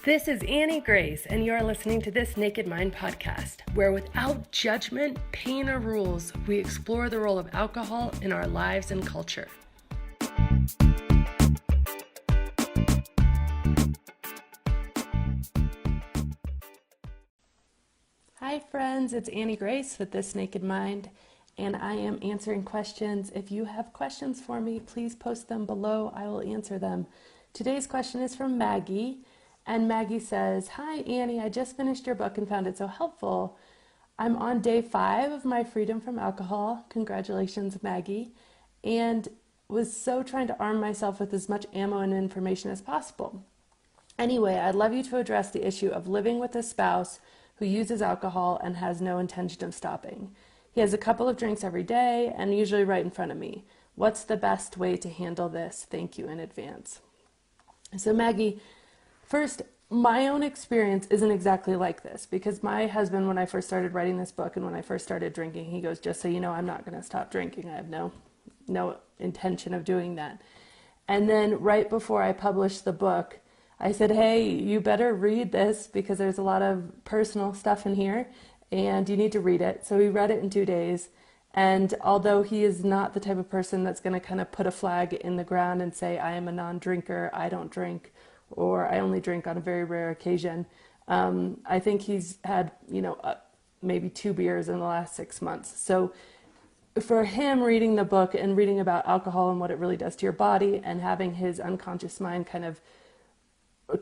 This is Annie Grace, and you're listening to This Naked Mind podcast, where without judgment, pain, or rules, we explore the role of alcohol in our lives and culture. Hi friends, it's Annie Grace with This Naked Mind, and I am answering questions. If you have questions for me, please post them below. I will answer them. Today's question is from Maggie. And Maggie says, "Hi Annie, I just finished your book and found it so helpful. I'm on day 5 of my freedom from alcohol. Congratulations, Maggie. And was so trying to arm myself with as much ammo and information as possible. Anyway, I'd love you to address the issue of living with a spouse who uses alcohol and has no intention of stopping. He has a couple of drinks every day and usually right in front of me. What's the best way to handle this? Thank you in advance." So Maggie, first, my own experience isn't exactly like this because my husband, when I first started writing this book and when I first started drinking, he goes, "Just so you know, I'm not going to stop drinking. I have no intention of doing that." And then right before I published the book, I said, "Hey, you better read this because there's a lot of personal stuff in here and you need to read it." So he read it in 2 days. And although he is not the type of person that's going to kind of put a flag in the ground and say, "I am a non-drinker, I don't drink," or "I only drink on a very rare occasion." I think he's had, maybe 2 beers in the last 6 months. So for him, reading the book and reading about alcohol and what it really does to your body and having his unconscious mind kind of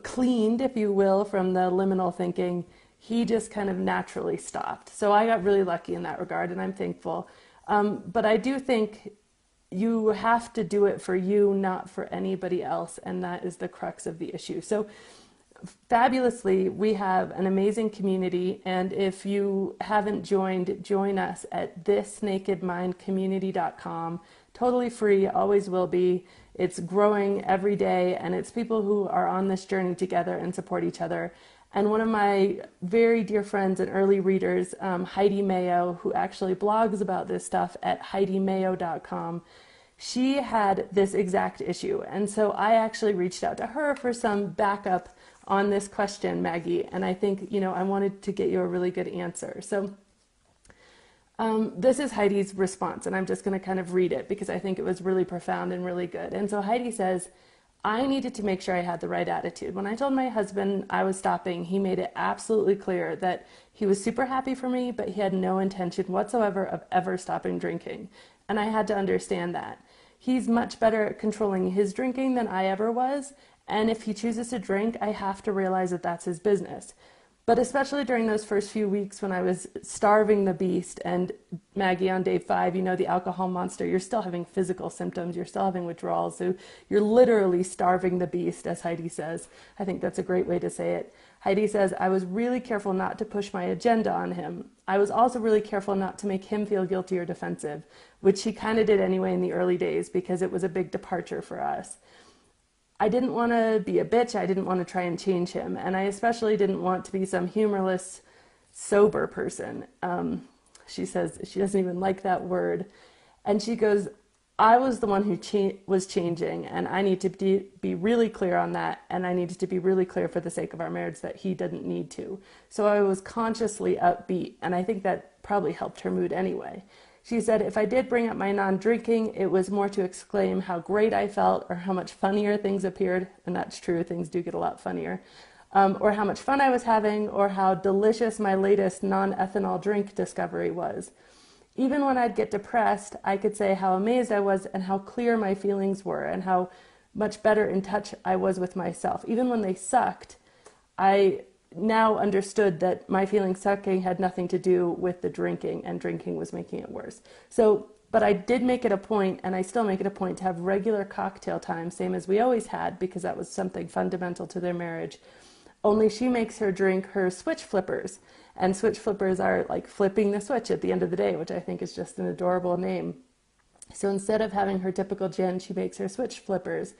cleaned, if you will, from the liminal thinking, he just kind of naturally stopped. So I got really lucky in that regard, and I'm thankful. But I do think you have to do it for you, not for anybody else, and that is the crux of the issue. So fabulously, we have an amazing community, and if you haven't joined, join us at thisnakedmindcommunity.com. Totally free, always will be. It's growing every day, and it's people who are on this journey together and support each other. And one of my very dear friends and early readers, Heidi Mayo, who actually blogs about this stuff at HeidiMayo.com, she had this exact issue. And so I actually reached out to her for some backup on this question, Maggie. And I think, I wanted to get you a really good answer. So this is Heidi's response, and I'm just going to kind of read it because I think it was really profound and really good. And so Heidi says, "I needed to make sure I had the right attitude. When I told my husband I was stopping, he made it absolutely clear that he was super happy for me, but he had no intention whatsoever of ever stopping drinking. And I had to understand that. He's much better at controlling his drinking than I ever was, and if he chooses to drink, I have to realize that that's his business. But especially during those first few weeks when I was starving the beast, and Maggie, on day 5, the alcohol monster, you're still having physical symptoms, you're still having withdrawals, so you're literally starving the beast, as Heidi says. I think that's a great way to say it. Heidi says, "I was really careful not to push my agenda on him. I was also really careful not to make him feel guilty or defensive," which he kind of did anyway in the early days because it was a big departure for us. "I didn't want to be a bitch. I didn't want to try and change him. And I especially didn't want to be some humorless, sober person." She says she doesn't even like that word. And she goes, "I was the one who was changing, and I need to be really clear on that. And I needed to be really clear for the sake of our marriage that he didn't need to. So I was consciously upbeat. And I think that probably helped her mood anyway." She said, "If I did bring up my non-drinking, it was more to exclaim how great I felt or how much funnier things appeared," and that's true, things do get a lot funnier, "or how much fun I was having, or how delicious my latest non-ethanol drink discovery was. Even when I'd get depressed, I could say how amazed I was and how clear my feelings were and how much better in touch I was with myself. Even when they sucked, I now understood that my feelings sucking had nothing to do with the drinking, and drinking was making it worse. But I did make it a point, and I still make it a point, to have regular cocktail time, same as we always had, because that was something fundamental to their marriage. Only she makes her drink her switch flippers, and switch flippers are like flipping the switch at the end of the day, which I think is just an adorable name. So instead of having her typical gin, she makes her switch flippers.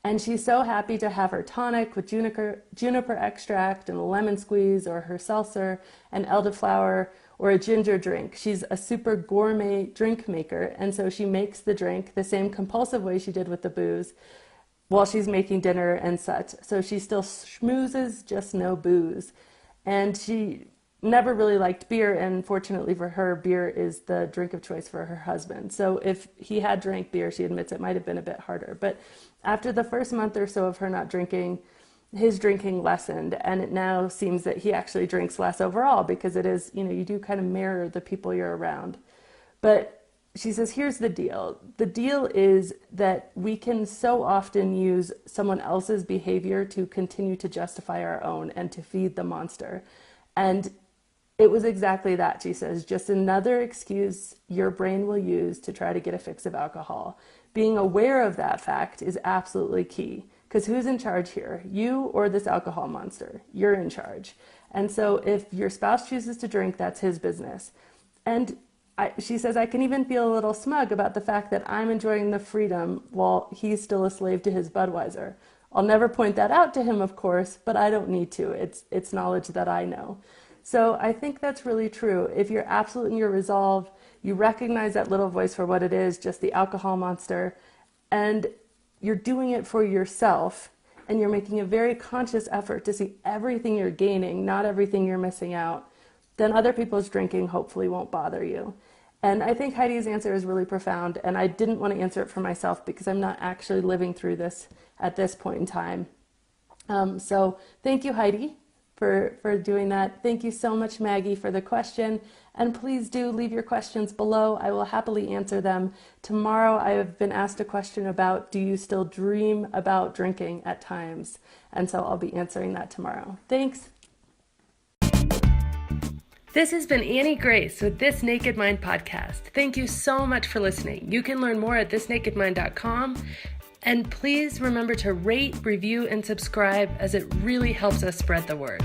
And she's so happy to have her tonic with juniper extract and a lemon squeeze, or her seltzer and elderflower, or a ginger drink. She's a super gourmet drink maker, and so she makes the drink the same compulsive way she did with the booze. while she's making dinner and such. So she still schmoozes, just no booze. And she never really liked beer, and fortunately for her, beer is the drink of choice for her husband. So if he had drank beer, she admits it might have been a bit harder. But after the first month or so of her not drinking, his drinking lessened, and it now seems that he actually drinks less overall, because it is, you do kind of mirror the people you're around. But she says, here's the deal. The deal is that we can so often use someone else's behavior to continue to justify our own and to feed the monster. And it was exactly that, she says, just another excuse your brain will use to try to get a fix of alcohol. Being aware of that fact is absolutely key, because who's in charge here? You or this alcohol monster? You're in charge. And so if your spouse chooses to drink, that's his business. And she says, I can even feel a little smug about the fact that I'm enjoying the freedom while he's still a slave to his Budweiser. I'll never point that out to him, of course, but I don't need to. It's knowledge that I know. So I think that's really true. If you're absolute in your resolve, you recognize that little voice for what it is, just the alcohol monster, and you're doing it for yourself, and you're making a very conscious effort to see everything you're gaining, not everything you're missing out, then other people's drinking hopefully won't bother you. And I think Heidi's answer is really profound, and I didn't want to answer it for myself because I'm not actually living through this at this point in time. So thank you, Heidi, for doing that. Thank you so much, Maggie, for the question. And please do leave your questions below. I will happily answer them. Tomorrow I have been asked a question about, do you still dream about drinking at times? And so I'll be answering that tomorrow. Thanks. This has been Annie Grace with This Naked Mind podcast. Thank you so much for listening. You can learn more at thisnakedmind.com. And please remember to rate, review, and subscribe, as it really helps us spread the word.